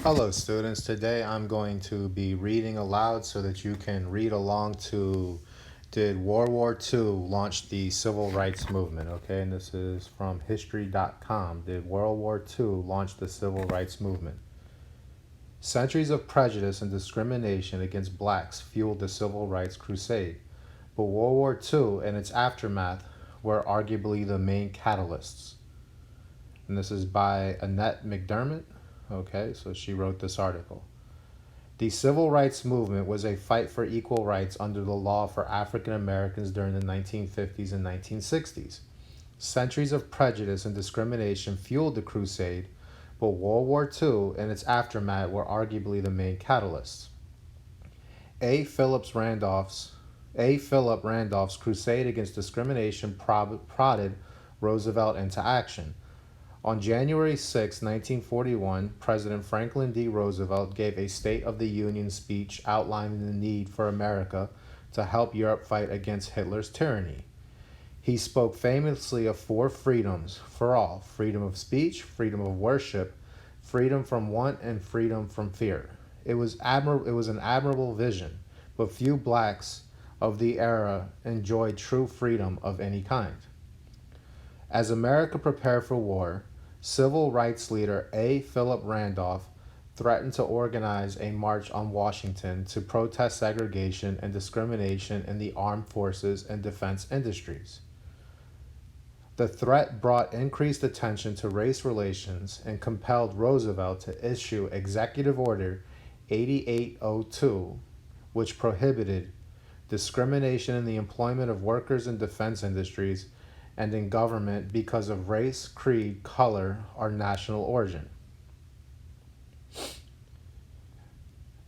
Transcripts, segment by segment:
Hello, students. Today I'm going to be reading aloud so that you can read along to Did World War II launch the Civil Rights Movement? Okay, and this is from History.com. Did World War II launch the Civil Rights Movement? Centuries of prejudice and discrimination against blacks fueled the Civil Rights Crusade, but World War II and its aftermath were arguably the main catalysts. And this is by Annette McDermott. Okay, so she wrote this article. The civil rights movement was a fight for equal rights under the law for African Americans during the 1950s and 1960s. Centuries of prejudice and discrimination fueled the crusade, but World War II and its aftermath were arguably the main catalysts. A. Philip Randolph's crusade against discrimination prodded Roosevelt into action. On January 6, 1941, President Franklin D. Roosevelt gave a State of the Union speech outlining the need for America to help Europe fight against Hitler's tyranny. He spoke famously of four freedoms for all: freedom of speech, freedom of worship, freedom from want, and freedom from fear. It was an admirable vision, but few blacks of the era enjoyed true freedom of any kind. As America prepared for war, civil rights leader A. Philip Randolph threatened to organize a march on Washington to protest segregation and discrimination in the armed forces and defense industries. The threat brought increased attention to race relations and compelled Roosevelt to issue Executive Order 8802, which prohibited discrimination in the employment of workers in defense industries and in government because of race, creed, color, or national origin.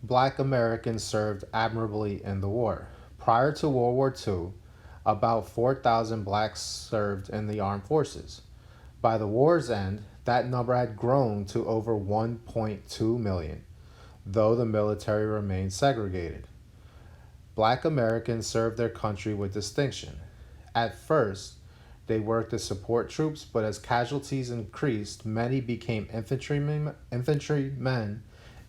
Black Americans served admirably in the war. Prior to World War II, about 4,000 blacks served in the armed forces. By the war's end, that number had grown to over 1.2 million, though the military remained segregated. Black Americans served their country with distinction. At first, they worked as support troops, but as casualties increased, many became infantrymen,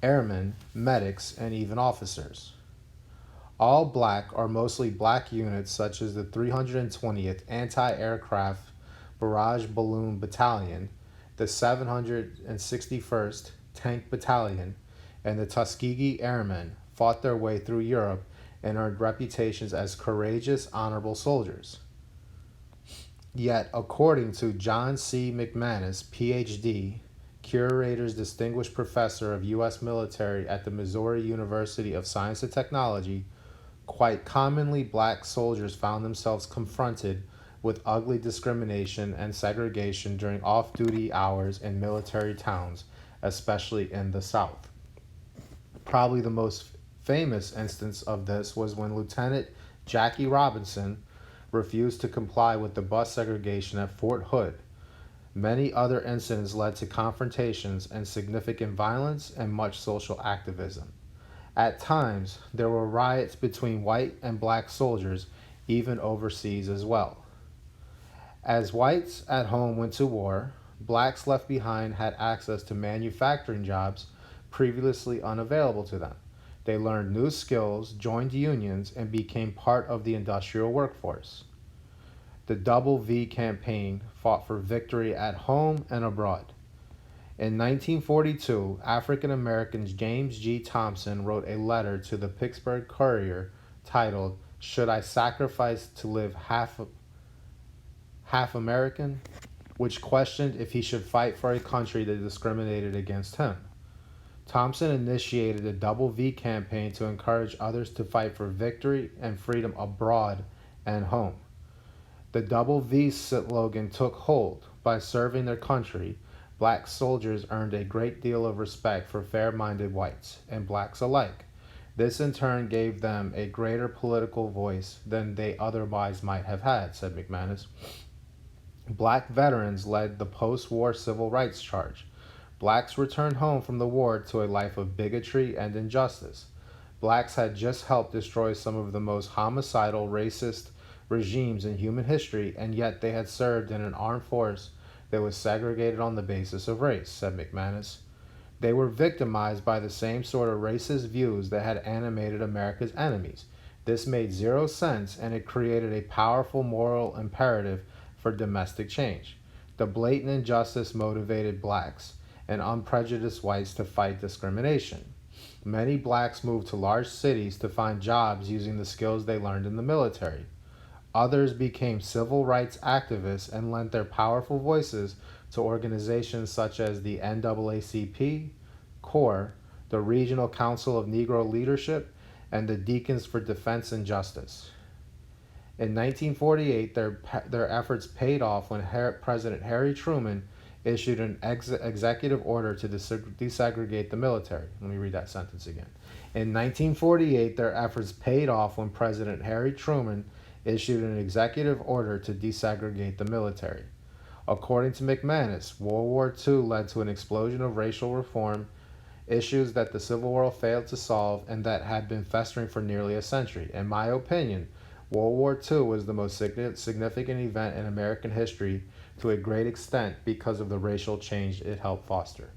airmen, medics, and even officers. All black or mostly black units, such as the 320th Anti-Aircraft Barrage Balloon Battalion, the 761st Tank Battalion, and the Tuskegee Airmen, fought their way through Europe and earned reputations as courageous, honorable soldiers. Yet, according to John C. McManus, Ph.D., Curator's Distinguished Professor of U.S. Military at the Missouri University of Science and Technology, quite commonly black soldiers found themselves confronted with ugly discrimination and segregation during off-duty hours in military towns, especially in the South. Probably the most famous instance of this was when Lieutenant Jackie Robinson refused to comply with the bus segregation at Fort Hood. Many other incidents led to confrontations and significant violence and much social activism. At times, there were riots between white and black soldiers, even overseas as well. As whites at home went to war, blacks left behind had access to manufacturing jobs previously unavailable to them. They learned new skills, joined unions, and became part of the industrial workforce. The Double V campaign fought for victory at home and abroad. In 1942, African American James G. Thompson wrote a letter to the Pittsburgh Courier titled, "Should I Sacrifice to Live Half American?" which questioned if he should fight for a country that discriminated against him. Thompson initiated the Double V campaign to encourage others to fight for victory and freedom abroad and home. The Double V slogan took hold. By serving their country, black soldiers earned a great deal of respect for fair-minded whites and blacks alike. This in turn gave them a greater political voice than they otherwise might have had, said McManus. Black veterans led the post-war civil rights charge. Blacks returned home from the war to a life of bigotry and injustice. Blacks had just helped destroy some of the most homicidal, racist regimes in human history, and yet they had served in an armed force that was segregated on the basis of race, said McManus. They were victimized by the same sort of racist views that had animated America's enemies. This made zero sense, and it created a powerful moral imperative for domestic change. The blatant injustice motivated blacks and unprejudiced whites to fight discrimination. Many blacks moved to large cities to find jobs using the skills they learned in the military. Others became civil rights activists and lent their powerful voices to organizations such as the NAACP, CORE, the Regional Council of Negro Leadership, and the Deacons for Defense and Justice. In 1948, their efforts paid off when President Harry Truman issued an executive order to desegregate the military. Let me read that sentence again. In 1948, their efforts paid off when President Harry Truman issued an executive order to desegregate the military. According to McManus, World War II led to an explosion of racial reform, issues that the Civil War failed to solve and that had been festering for nearly a century. In my opinion, World War II was the most significant event in American history to a great extent because of the racial change it helped foster.